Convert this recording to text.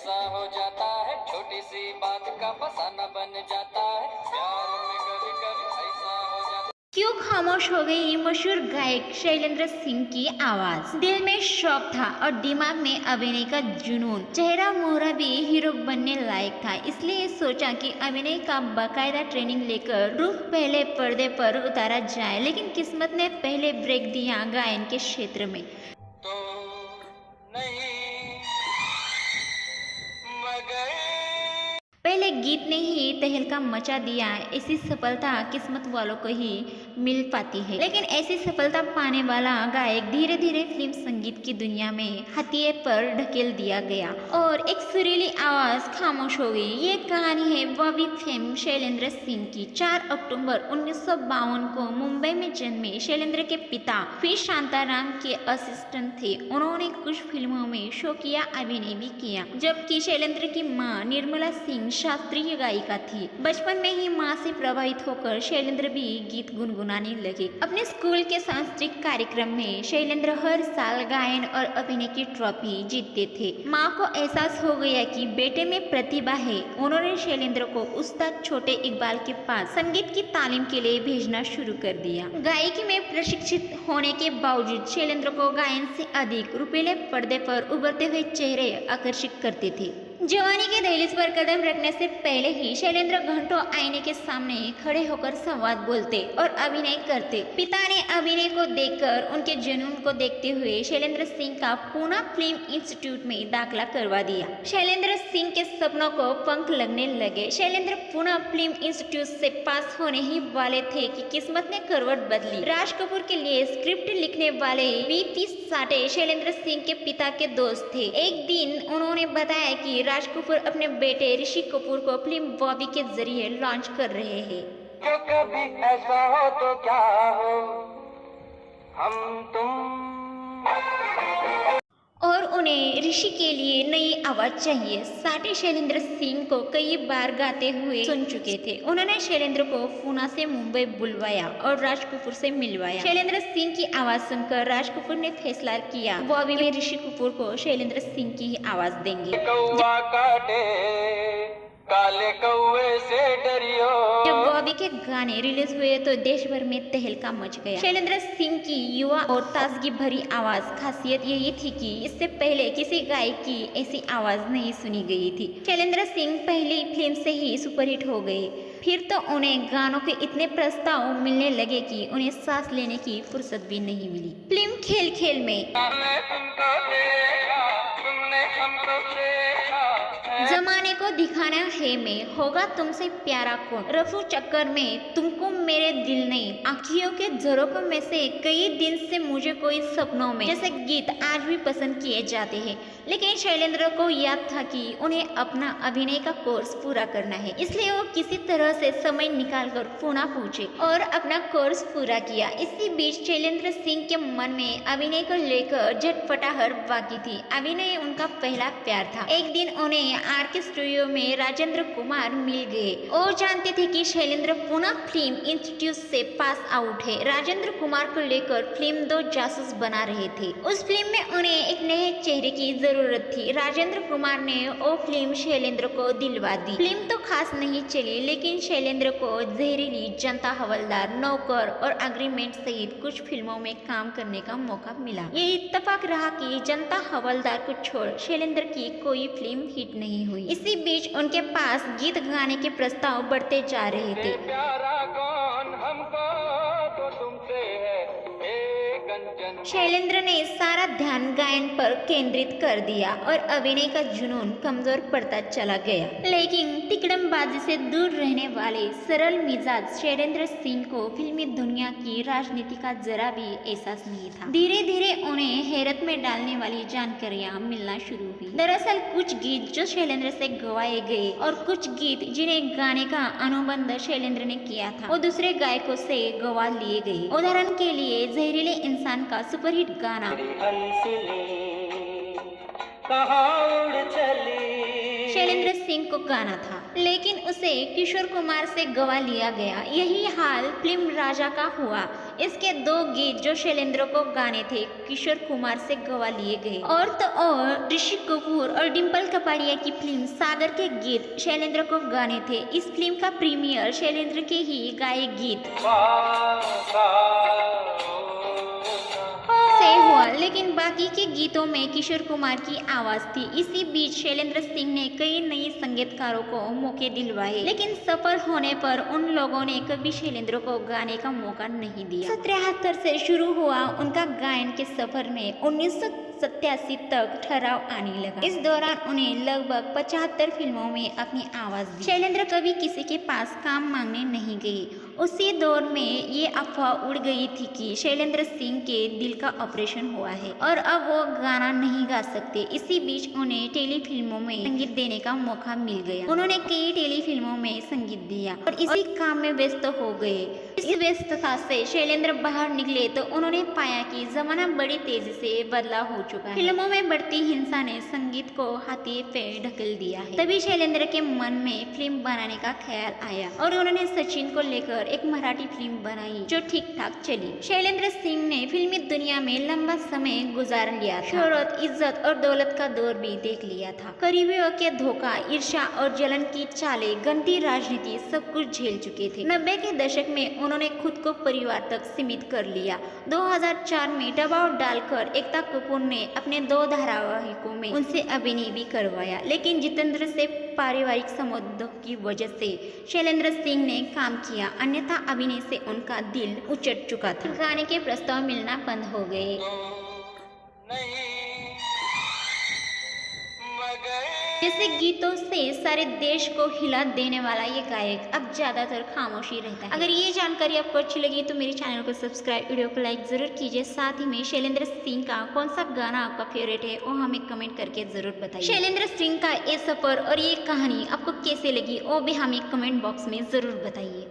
ऐसा हो जाता है, छोटी सी बात का फसाना बन जाता है, प्यार में कभी कभी ऐसा हो जाता है। क्यों खामोश हो गई मशहूर गायक शैलेंद्र सिंह की आवाज। दिल में शौक था और दिमाग में अभिनय का जुनून। चेहरा मोहरा भी हीरो बनने लायक था, इसलिए सोचा कि अभिनय का बाकायदा ट्रेनिंग लेकर रूह पहले पर्दे पर उतारा जाए, लेकिन किस्मत ने पहले ब्रेक दिया गायन के क्षेत्र में। तो नहीं मगर पहले गीत ने ही तहलका मचा दिया। ऐसी सफलता किस्मत वालों को ही मिल पाती है, लेकिन ऐसी सफलता पाने वाला गायक धीरे धीरे फिल्म संगीत की दुनिया में हथिये पर ढकेल दिया गया और एक सुरीली आवाज खामोश हो गई। ये कहानी है बॉबी फेम शैलेंद्र सिंह की। 4 अक्टूबर 1952 को मुंबई में जन्मे शैलेंद्र के पिता पी शांताराम के असिस्टेंट थे। उन्होंने कुछ फिल्मों में शौकिया अभिनय भी किया, जबकि शैलेंद्र की मां निर्मला सिंह शास्त्रीय गायिका थी। बचपन में ही मां से प्रभावित होकर शैलेंद्र भी गीत गुनगुनाने लगे। अपने स्कूल के सांस्कृतिक कार्यक्रम में शैलेंद्र हर साल गायन और अभिनय की ट्रॉफी जीतते थे। मां को एहसास हो गया कि बेटे में प्रतिभा है। उन्होंने शैलेंद्र को उस्ताद छोटे इकबाल के पास संगीत की तालीम के लिए भेजना शुरू कर दिया। गायकी में प्रशिक्षित होने के बावजूद शैलेंद्र को गायन से अधिक रुपीले पर्दे पर उभरते हुए चेहरे आकर्षित करते थे। जवानी के दहलीज पर कदम रखने से पहले ही शैलेंद्र घंटों आईने के सामने खड़े होकर संवाद बोलते और अभिनय करते। पिता ने अभिनय को देखकर उनके जुनून को देखते हुए शैलेंद्र सिंह का पूना फिल्म इंस्टीट्यूट में दाखिला करवा दिया। शैलेंद्र सिंह के सपनों को पंख लगने लगे। शैलेंद्र पूना फिल्म इंस्टीट्यूट से पास होने ही वाले थे कि किस्मत ने करवट बदली। राज कपूर के लिए स्क्रिप्ट लिखने वाले वी.टी. साठे शैलेंद्र सिंह के पिता के दोस्त थे। एक दिन उन्होंने बताया कि राज कपूर अपने बेटे ऋषि कपूर को फिल्म बॉबी के जरिए लॉन्च कर रहे हैं। जो कभी ऐसा हो तो क्या हो, हम तुम और उन्हें ऋषि के लिए नई आवाज चाहिए। साठे शैलेंद्र सिंह को कई बार गाते हुए सुन चुके थे। उन्होंने शैलेंद्र को पूना से मुंबई बुलवाया और राज कपूर से मिलवाया। शैलेंद्र सिंह की आवाज सुनकर राज कपूर ने फैसला किया बॉबी में ऋषि कपूर को शैलेंद्र सिंह की ही आवाज देंगे। कौवा काटे काले कौवे से डरियो। जब बॉबी के गाने रिलीज हुए तो देश भर में तहलका मच गया। शैलेंद्र सिंह की युवा और ताजगी भरी आवाज खासियत यही थी कि इससे पहले किसी गायक की ऐसी आवाज नहीं सुनी गई थी। शैलेंद्र सिंह पहली फिल्म से ही सुपरहिट हो गए। फिर तो उन्हें गानों के इतने प्रस्ताव मिलने लगे कि उन्हें सांस लेने की फुर्सत भी नहीं मिली। फिल्म खेल खेल में जमाने को दिखाना है में होगा तुमसे प्यारा कौन, रफू चक्कर में तुमको मेरे दिल ने, आँखियों के झरोकों में से कई दिन से मुझे कोई सपनों में, जैसे गीत आज भी पसंद किए जाते हैं। लेकिन शैलेंद्र को याद था कि उन्हें अपना अभिनय का कोर्स पूरा करना है, इसलिए वो किसी तरह से समय निकालकर पुणे पहुंचे और अपना कोर्स पूरा किया। इसी बीच शैलेंद्र सिंह के मन में अभिनय को लेकर झटपटाहट बाकी थी। अभिनय उनका पहला प्यार था। एक दिन उन्हें आर.के. स्टूडियो में राजेंद्र कुमार मिल गए। वो जानते थे कि शैलेंद्र पूना फिल्म इंस्टीट्यूट से पास आउट है। राजेंद्र कुमार को लेकर फिल्म दो जासूस बना रहे थे। उस फिल्म में उन्हें एक नए चेहरे की जरूरत थी। राजेंद्र कुमार ने वो फिल्म शैलेंद्र को दिलवा दी। फिल्म तो खास नहीं चली, लेकिन शैलेंद्र को जहरीली, जनता हवलदार, नौकर और अग्रीमेंट सहित कुछ फिल्मों में काम करने का मौका मिला। ये इत्तेफाक रहा कि जनता हवलदार को छोड़ शैलेंद्र की कोई फिल्म हिट नहीं हुई। इसी बीच उनके पास गीत गाने के प्रस्ताव बढ़ते जा रहे थे। प्यारा कौन हमको तो तुमसे है, शैलेंद्र ने सारा ध्यान गायन पर केंद्रित कर दिया और अभिनय का जुनून कमजोर पड़ता चला गया। लेकिन तिकड़मबाजी से दूर रहने वाले सरल मिजाज शैलेंद्र सिंह को फिल्मी दुनिया की राजनीति का जरा भी एहसास नहीं था। धीरे धीरे उन्हें हैरत में डालने वाली जानकारियां मिलना शुरू हुई। दरअसल कुछ गीत जो शैलेंद्र से गवाए गए और कुछ गीत जिन्हें गाने का अनुबंध शैलेंद्र ने किया था, वो दूसरे गायकों से गवा लिए गए। उदाहरण के लिए जहरीले इंसान का सुपरहिट गाना शैलेंद्र सिंह को गाना था, लेकिन उसे किशोर कुमार से गवा लिया गया। यही हाल फिल्म राजा का हुआ। इसके 2 गीत जो शैलेंद्र को गाने थे किशोर कुमार से गवा लिए गए। और तो और ऋषि कपूर और डिम्पल कपाड़िया की फिल्म सागर के गीत शैलेंद्र को गाने थे। इस फिल्म का प्रीमियर शैलेंद्र के ही गाए गीत से हुआ, लेकिन बाकी के गीतों में किशोर कुमार की आवाज थी। इसी बीच शैलेंद्र सिंह ने कई नए संगीतकारों को मौके दिलवाए, लेकिन सफल होने पर उन लोगों ने कभी शैलेंद्र को गाने का मौका नहीं दिया। 1973 से शुरू हुआ उनका गायन के सफर में 1987 तक ठहराव आने लगा। इस दौरान उन्हें लगभग 75 फिल्मों में अपनी आवाज दी। शैलेंद्र कभी किसी के पास काम मांगने नहीं गए। उसी दौर में ये अफवाह उड़ गई थी कि शैलेंद्र सिंह के दिल का ऑपरेशन हुआ है और अब वो गाना नहीं गा सकते। इसी बीच उन्हें टेली फिल्मों में संगीत देने का मौका मिल गया। उन्होंने कई टेली फिल्मों में संगीत दिया और इसी काम में व्यस्त हो गए। इस व्यस्तता से शैलेंद्र बाहर निकले तो उन्होंने पाया कि जमाना बड़ी तेजी से बदलाव हो चुका है। फिल्मों में बढ़ती हिंसा ने संगीत को हाथे पे ढकेल दिया है। तभी शैलेंद्र के मन में फिल्म बनाने का ख्याल आया और उन्होंने सचिन को लेकर एक मराठी फिल्म बनाई जो ठीक ठाक चली। शैलेंद्र सिंह ने फिल्मी दुनिया में लंबा समय गुजार लिया था। शोहरत, इज्जत और दौलत का दौर भी देख लिया था। करीबियों के धोखा, ईर्ष्या और जलन की चालें, गंदी राजनीति सब कुछ झेल चुके थे। 90 के दशक में उन्होंने खुद को परिवार तक सीमित कर लिया। 2004 में दबाव डालकर एकता कपूर ने अपने 2 धारावाहिकों में उनसे अभिनय भी करवाया, लेकिन जितेंद्र से पारिवारिक संबंधों की वजह से शैलेंद्र सिंह ने काम किया, अन्यथा अभिनय से उनका दिल उचट चुका था। गाने के प्रस्ताव मिलना बंद हो गए। जैसे गीतों से सारे देश को हिला देने वाला ये गायक अब ज्यादातर खामोशी रहता है। अगर ये जानकारी आपको अच्छी लगी तो मेरे चैनल को सब्सक्राइब, वीडियो को लाइक जरूर कीजिए। साथ ही में शैलेंद्र सिंह का कौन सा गाना आपका फेवरेट है वो हमें कमेंट करके जरूर बताइए। शैलेंद्र सिंह का ये सफर और ये कहानी आपको कैसे लगी वो भी हमें कमेंट बॉक्स में जरूर बताइए।